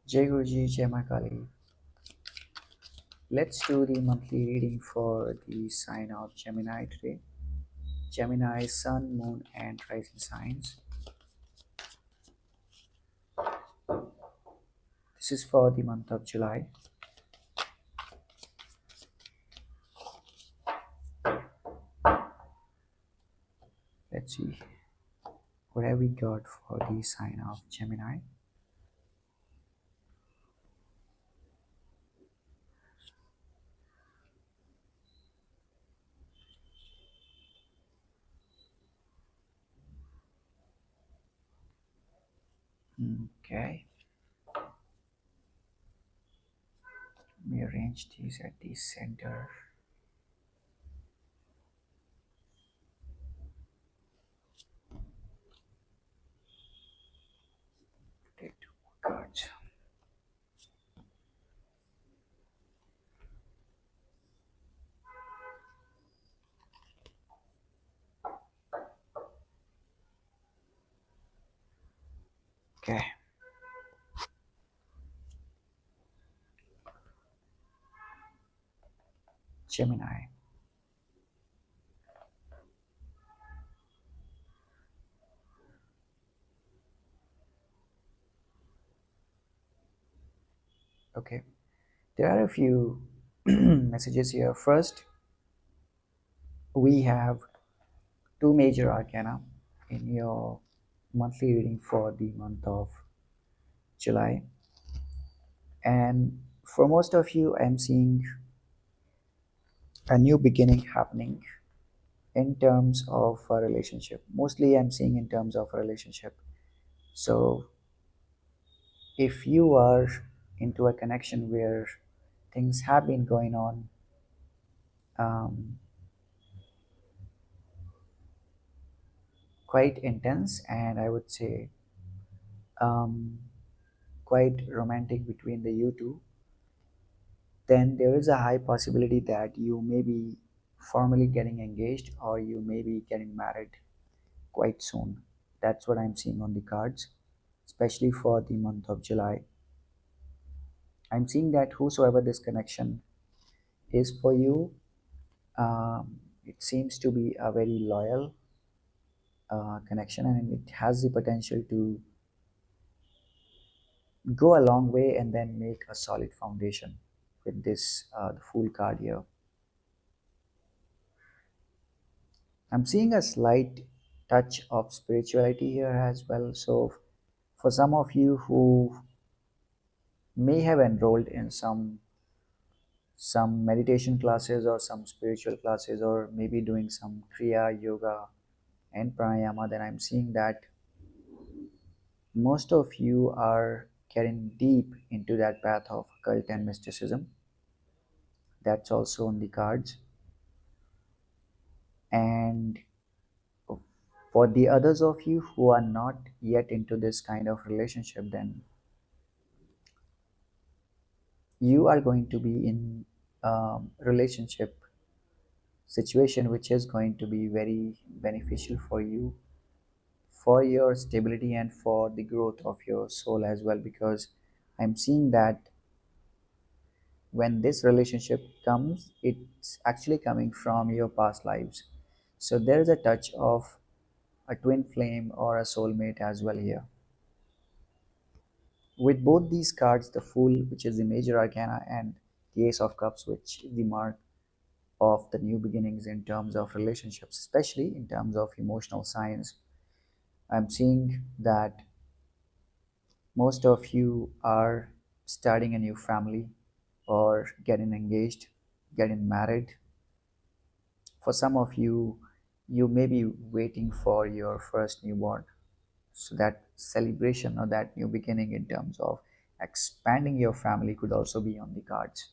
Jai Guruji, Jai Mahakali. Let's do the monthly reading for the sign of Gemini today. Gemini, Sun, Moon, and Rising signs. This is for the month of July. Let's see what have we got for the sign of Gemini. Okay. Let me arrange these at the center. Take 2 more cards. Okay. Gemini. Okay. There are a few messages here. First, we have 2 major arcana in your monthly reading for the month of July. And for most of you, I'm seeing a new beginning happening in terms of a relationship. Mostly I'm seeing in terms of a relationship. So if you are into a connection where things have been going on quite intense, and I would say quite romantic between the you two, then there is a high possibility that you may be formally getting engaged or you may be getting married quite soon. That's what I'm seeing on the cards, especially for the month of July. I'm seeing that whosoever this connection is for you, it seems to be a very loyal connection, and it has the potential to go a long way and then make a solid foundation with this the Fool card here. I'm seeing a slight touch of spirituality here as well. So for some of you who may have enrolled in some meditation classes or some spiritual classes, or maybe doing some Kriya, yoga, and pranayama, then I'm seeing that most of you are getting deep into that path of occult and mysticism. That's also on the cards. And for the others of you who are not yet into this kind of relationship, then you are going to be in relationship situation which is going to be very beneficial for you, for your stability and for the growth of your soul as well, because I'm seeing that when this relationship comes, it's actually coming from your past lives. So there is a touch of a twin flame or a soulmate as well here. With both these cards, the Fool, which is the major arcana, and the Ace of Cups, which is the mark of the new beginnings in terms of relationships, especially in terms of emotional signs, I'm seeing that most of you are starting a new family or getting engaged, getting married. For some of you, you may be waiting for your first newborn. So that celebration or that new beginning in terms of expanding your family could also be on the cards.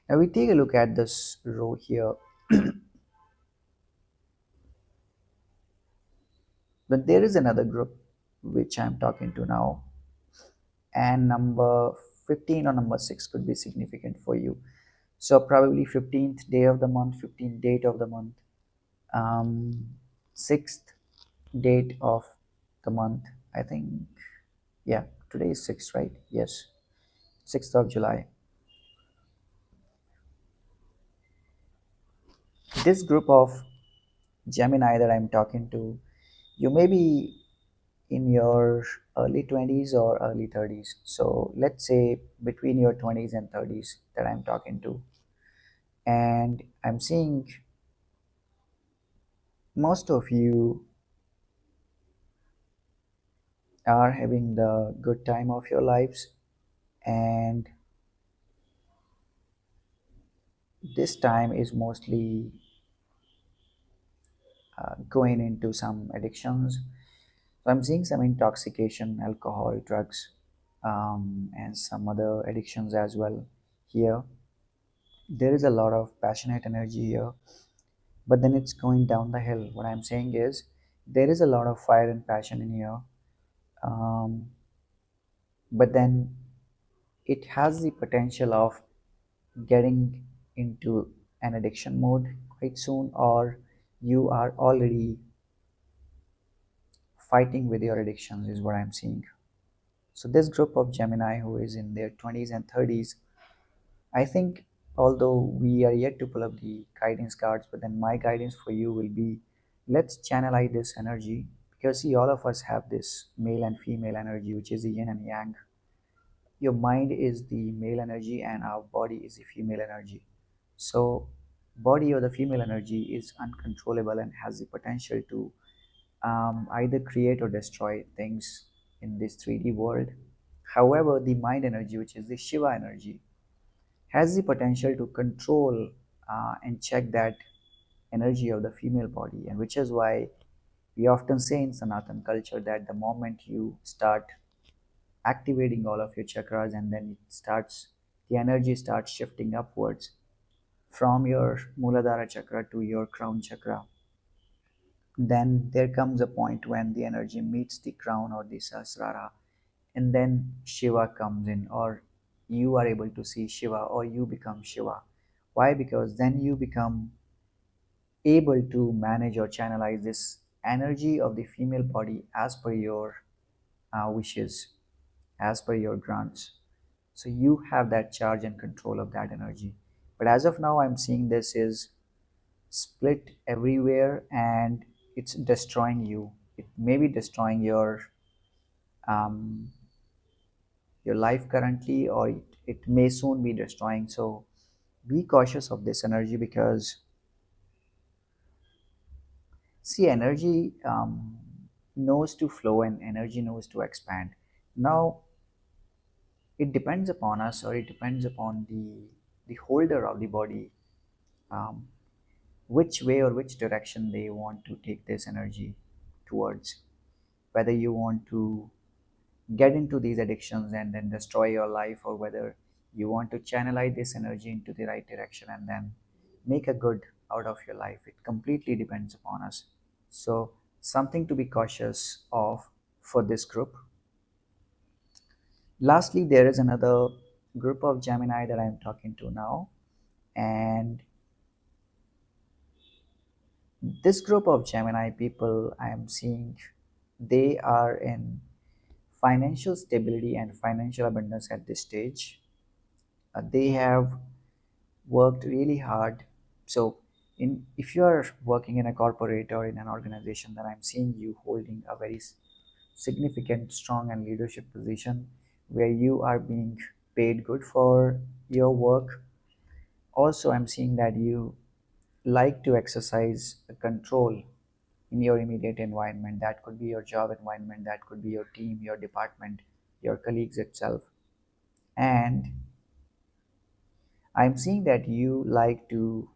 Now we take a look at this row here. But there is another group which I'm talking to now, and number 15 or number 6 could be significant for you. So probably 15th day of the month, 15th date of the month, 6th date of the month, I think, yeah, today is 6th, right? Yes, 6th of July. This group of Gemini that I'm talking to, you may be in your early 20s or early 30s. So let's say between your 20s and 30s that I'm talking to. And I'm seeing most of you are having the good time of your lives. And this time is mostly going into some addictions. So I'm seeing some intoxication, alcohol, drugs, and some other addictions as well here. There is a lot of passionate energy here, but then it's going down the hill. What I'm saying is there is a lot of fire and passion in here, um, but then it has the potential of getting into an addiction mode quite soon, or you are already fighting with your addictions, is what I'm seeing. So, this group of Gemini who is in their 20s and 30s, I think, although we are yet to pull up the guidance cards, but then my guidance for you will be, let's channelize this energy, because see, all of us have this male and female energy, which is the yin and yang. Your mind is the male energy and our body is the female energy. So body or the female energy is uncontrollable and has the potential to either create or destroy things in this 3D world. However, the mind energy, which is the Shiva energy, has the potential to control and check that energy of the female body, and which is why we often say in Sanatan culture that the moment you start activating all of your chakras, and then the energy starts shifting upwards from your Muladhara chakra to your crown chakra, then there comes a point when the energy meets the crown or the Sahasrara, and then Shiva comes in, or you are able to see Shiva, or you become Shiva. Why? Because then you become able to manage or channelize this energy of the female body as per your wishes, as per your grants. So you have that charge and control of that energy. But as of now, I'm seeing this is split everywhere and it's destroying you. It may be destroying um, your life currently, or it may soon be destroying. So be cautious of this energy, because see, energy knows to flow and energy knows to expand. Now it depends upon us, or it depends upon the holder of the body, um, which way or which direction they want to take this energy towards. Whether you want to get into these addictions and then destroy your life, or whether you want to channelize this energy into the right direction and then make a good out of your life. It completely depends upon us. So, something to be cautious of for this group. Lastly, there is another group of Gemini that I'm talking to now, and this group of Gemini people I am seeing, they are in financial stability and financial abundance at this stage. They have worked really hard. So, in if you are working in a corporate or in an organization, then I'm seeing you holding a very significant, strong, and leadership position where you are being paid good for your work. Also, I'm seeing that you like to exercise control in your immediate environment. That could be your job environment, that could be your team, your department, your colleagues itself. And I'm seeing that you like to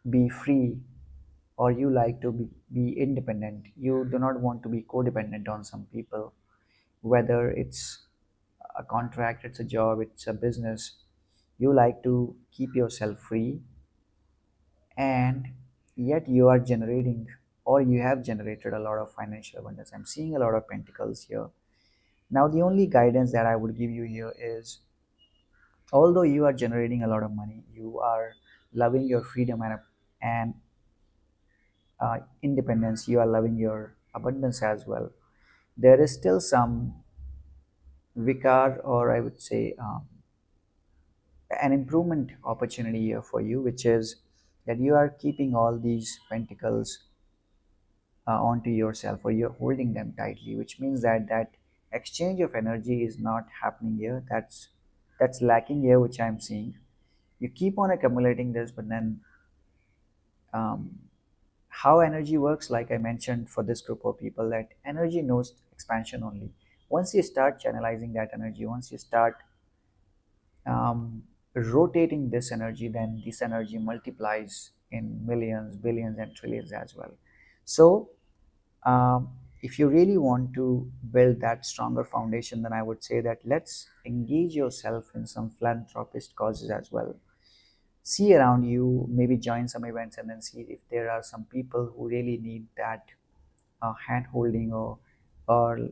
be free, or you like to be independent. You do not want to be codependent on some people, whether it's a contract, it's a job, it's a business. You like to keep yourself free, and yet you are generating, or you have generated a lot of financial abundance. I'm seeing a lot of pentacles here. Now, the only guidance that I would give you here is, although you are generating a lot of money, you are loving your freedom and independence, you are loving your abundance as well. there is still some vikar, or I would say an improvement opportunity here for you, which is that you are keeping all these pentacles onto yourself, or you're holding them tightly, which means that that exchange of energy is not happening here. That's lacking here, which I'm seeing. You keep on accumulating this, but then um, how energy works, like I mentioned for this group of people, that energy knows expansion only. Once you start channelizing that energy, once you start rotating this energy, then this energy multiplies in millions, billions, and trillions as well. So, if you really want to build that stronger foundation, then I would say that let's engage yourself in some philanthropist causes as well. See around you, maybe join some events, and then see if there are some people who really need that hand holding, or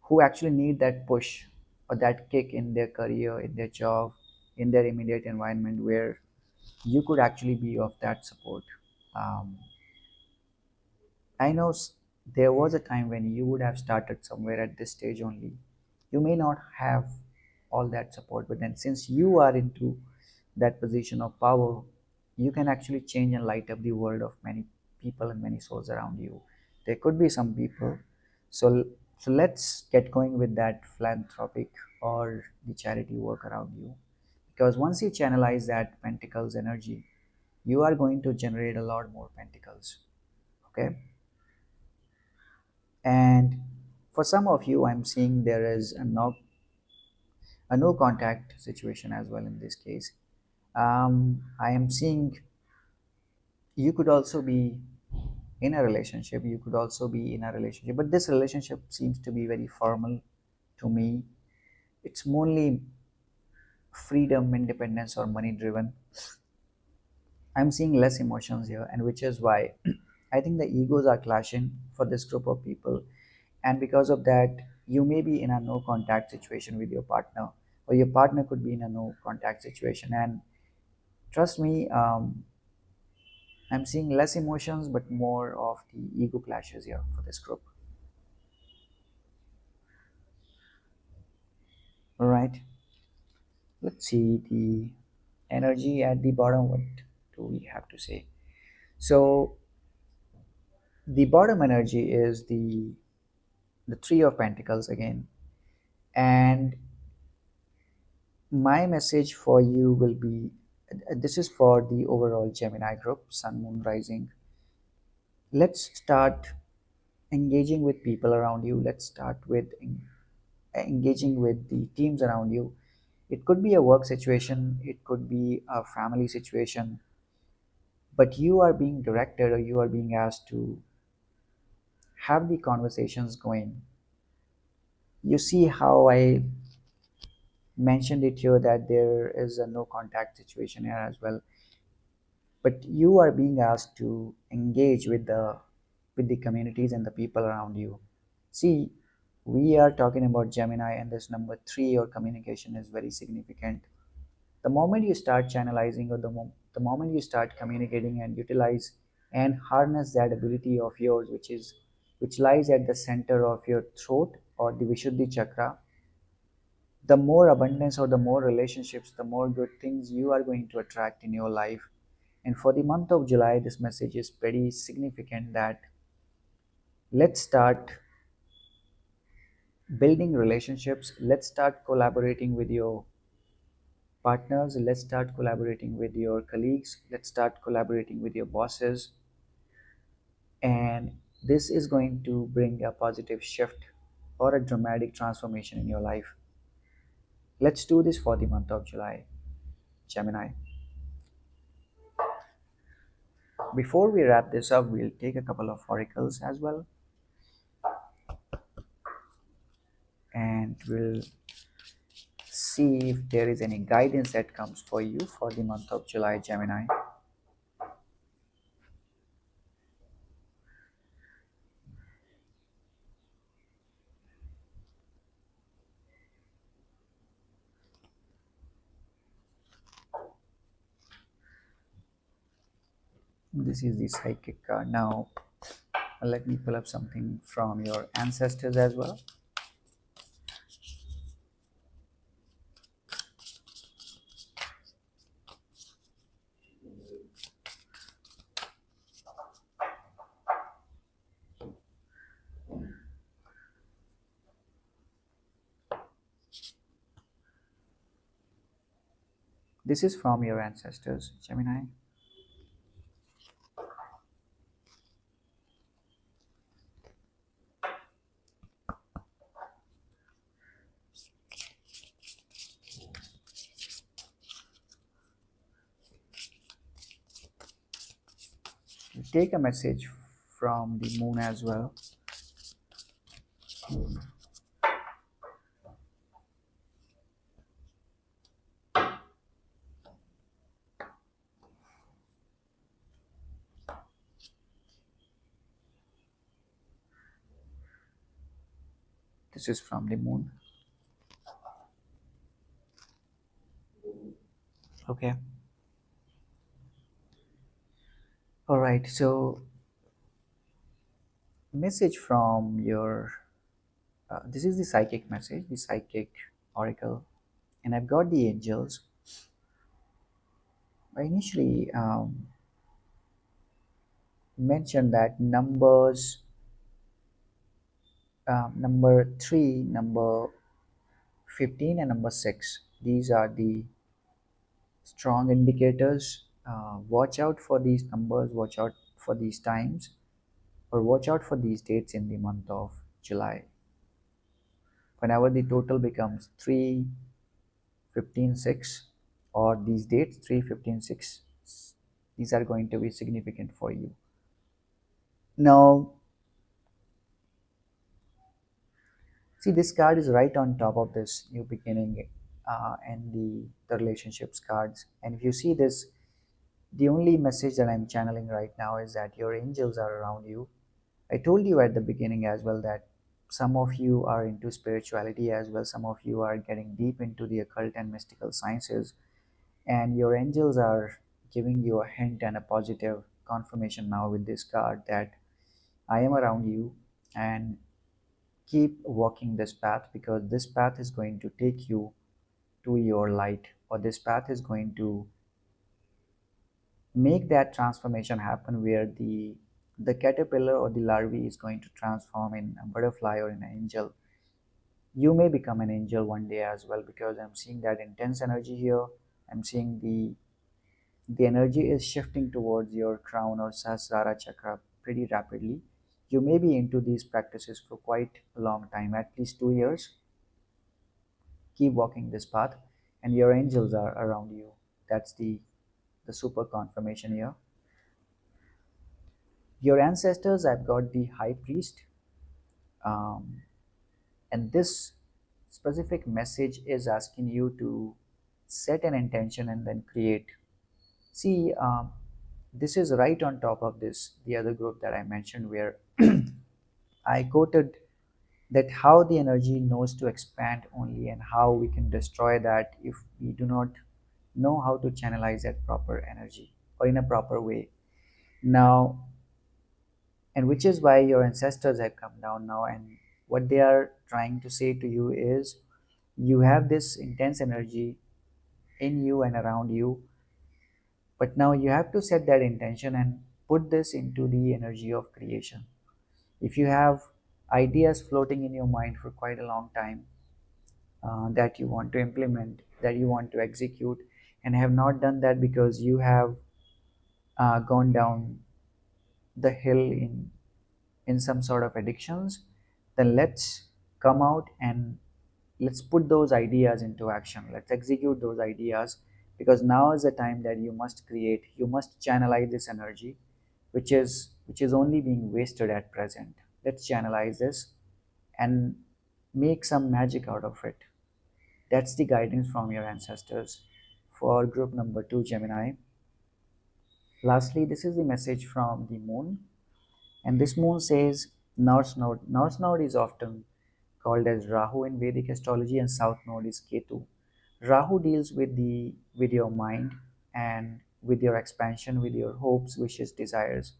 who actually need that push or that kick in their career, in their job, in their immediate environment, where you could actually be of that support. Um, I know there was a time when you would have started somewhere at this stage only. You may not have all that support, but then since you are into that position of power, you can actually change and light up the world of many people and many souls around you. There could be some people. So, so let's get going with that philanthropic or the charity work around you. Because once you channelize that pentacles energy, you are going to generate a lot more pentacles. Okay. And for some of you, I'm seeing there is a no contact situation as well in this case. I am seeing you could also be in a relationship, you could also be in a relationship, but this relationship seems to be very formal to me. It's mainly freedom, independence, or money driven. I'm seeing less emotions here, and which is why I think the egos are clashing for this group of people. And because of that, you may be in a no contact situation with your partner, or your partner could be in a no contact situation. And trust me, I'm seeing less emotions, but more of the ego clashes here for this group. All right, let's see the energy at the bottom. What do we have to say? So the bottom energy is the three of pentacles again, and my message for you will be, this is for the overall Gemini group, Sun, Moon, Rising. Let's start engaging with people around you. Let's start with engaging with the teams around you. It could be a work situation, it could be a family situation, but you are being directed, or you are being asked to have the conversations going. You see how I mentioned it here, that there is a no contact situation here as well, but you are being asked to engage with the communities and the people around you. See, we are talking about Gemini, and this number 3, your communication is very significant. The moment you start channelizing, or the moment you start communicating and utilize and harness that ability of yours, which lies at the center of your throat, or the Vishuddhi chakra, the more abundance, or the more relationships, the more good things you are going to attract in your life. And for the month of July, this message is pretty significant, that let's start building relationships, let's start collaborating with your partners, let's start collaborating with your colleagues, let's start collaborating with your bosses, and this is going to bring a positive shift or a dramatic transformation in your life. Let's do this for the month of July, Gemini. Before we wrap this up, we'll take a couple of oracles as well, and we'll see if there is any guidance that comes for you for the month of July, Gemini. This is the psychic card. Now, Let me pull up something from your ancestors as well. This is from your ancestors, Gemini. Take a message from the moon as well. This is from the moon. Okay. All right. So, message from your. This is the psychic message, the psychic oracle, and I've got the angels. I initially mentioned that numbers, number 3, number 15, and number 6. These are the strong indicators. Watch out for these numbers, watch out for these times, or watch out for these dates in the month of July. Whenever the total becomes 3, 15, 6, or these dates 3, 15, 6, these are going to be significant for you. Now, see, this card is right on top of this new beginning and the relationships cards. And if you see this, the only message that I'm channeling right now is that your angels are around you. I told you at the beginning as well that some of you are into spirituality as well. Some of you are getting deep into the occult and mystical sciences. And your angels are giving you a hint and a positive confirmation now with this card that I am around you, and keep walking this path, because this path is going to take you to your light, or this path is going to make that transformation happen where the caterpillar or the larvae is going to transform in a butterfly or in an angel. You may become an angel one day as well, because I'm seeing that intense energy here. I'm seeing the energy is shifting towards your crown or Sahasrara chakra pretty rapidly. You may be into these practices for quite a long time, at least 2 years. Keep walking this path, and your angels are around you. That's the super confirmation here. Your ancestors, I've got the high priest, um, and this specific message is asking you to set an intention and then create. See, this is right on top of this, the other group that I mentioned, where I quoted that how the energy knows to expand only, and how we can destroy that if we do not know how to channelize that proper energy or in a proper way. Now, and which is why your ancestors have come down now, and what they are trying to say to you is you have this intense energy in you and around you, but now you have to set that intention and put this into the energy of creation. If you have ideas floating in your mind for quite a long time, that you want to implement, that you want to execute, and have not done that because you have gone down the hill in some sort of addictions, then let's come out and let's put those ideas into action. Let's execute those ideas, because now is the time that you must create, you must channelize this energy, which is only being wasted at present. Let's channelize this and make some magic out of it. That's the guidance from your ancestors for group number 2, Gemini. Lastly, this is the message from the moon, and this moon says North Node. North Node is often called as Rahu in Vedic astrology, and South Node is Ketu. Rahu deals with your mind and with your expansion, with your hopes, wishes, desires,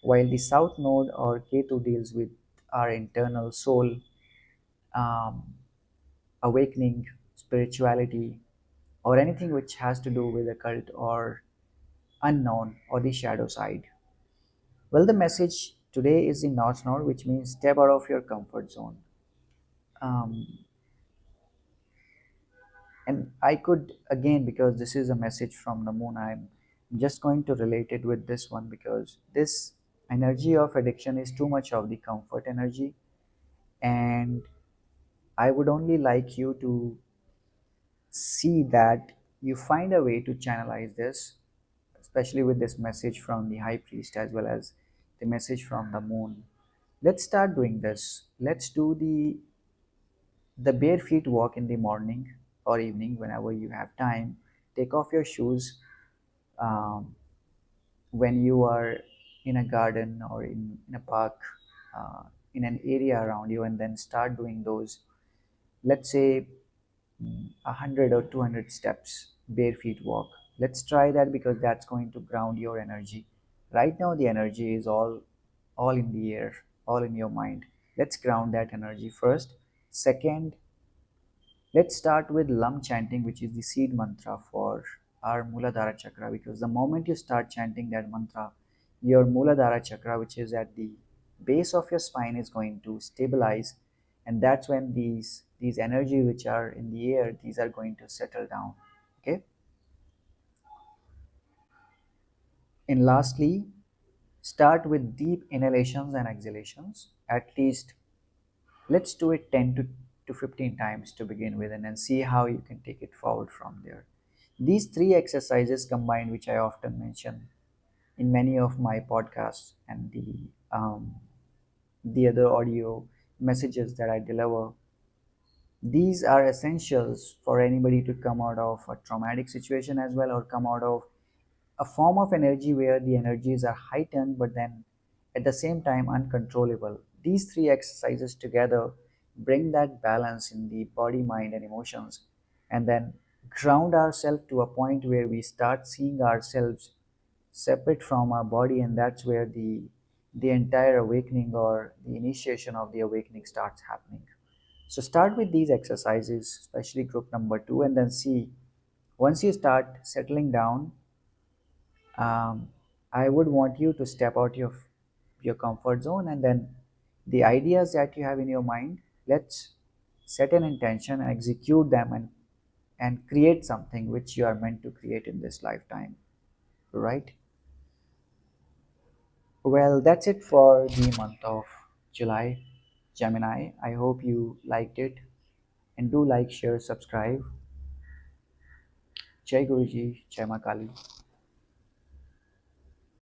while the south node or Ketu deals with our internal soul, um, awakening, spirituality, or anything which has to do with occult or unknown or the shadow side. Well, the message today is the north node, which means step out of your comfort zone. Um, and I could, again, because this is a message from the moon, I'm just going to relate it with this one, because this energy of addiction is too much of the comfort energy. And I would only like you to see that you find a way to channelize this, especially with this message from the high priest as well as the message from the moon. Let's start doing this. Let's do the bare feet walk in the morning or evening whenever you have time. Take off your shoes um, when you are in a garden or in a park, uh, in an area around you, and then start doing those, let's say, 100 or 200 steps bare feet walk. Let's try that, because that's going to ground your energy. Right now the energy is all in the air, all in your mind. Let's ground that energy first. Second, let's start with Lam chanting, which is the seed mantra for our Muladhara chakra, because the moment you start chanting that mantra, your Muladhara chakra, which is at the base of your spine, is going to stabilize, and that's when these energy which are in the air, these are going to settle down. Okay. And lastly, start with deep inhalations and exhalations. At least let's do it 10 to 15 times to begin with, and then see how you can take it forward from there. These three exercises combined, which I often mention in many of my podcasts and the other audio messages that I deliver, these are essentials for anybody to come out of a traumatic situation as well, or come out of a form of energy where the energies are heightened but then at the same time uncontrollable. These three exercises together bring that balance in the body, mind, and emotions, and then ground ourselves to a point where we start seeing ourselves separate from our body, and that's where the entire awakening or the initiation of the awakening starts happening. So start with these exercises, especially group number 2, and then see, once you start settling down, I would want you to step out of your comfort zone, and then the ideas that you have in your mind, let's set an intention and execute them, and create something which you are meant to create in this lifetime, right? Well, that's it for the month of July, Gemini. I hope you liked it, and do like, share, subscribe. Jai Guruji, Jai Mahakali.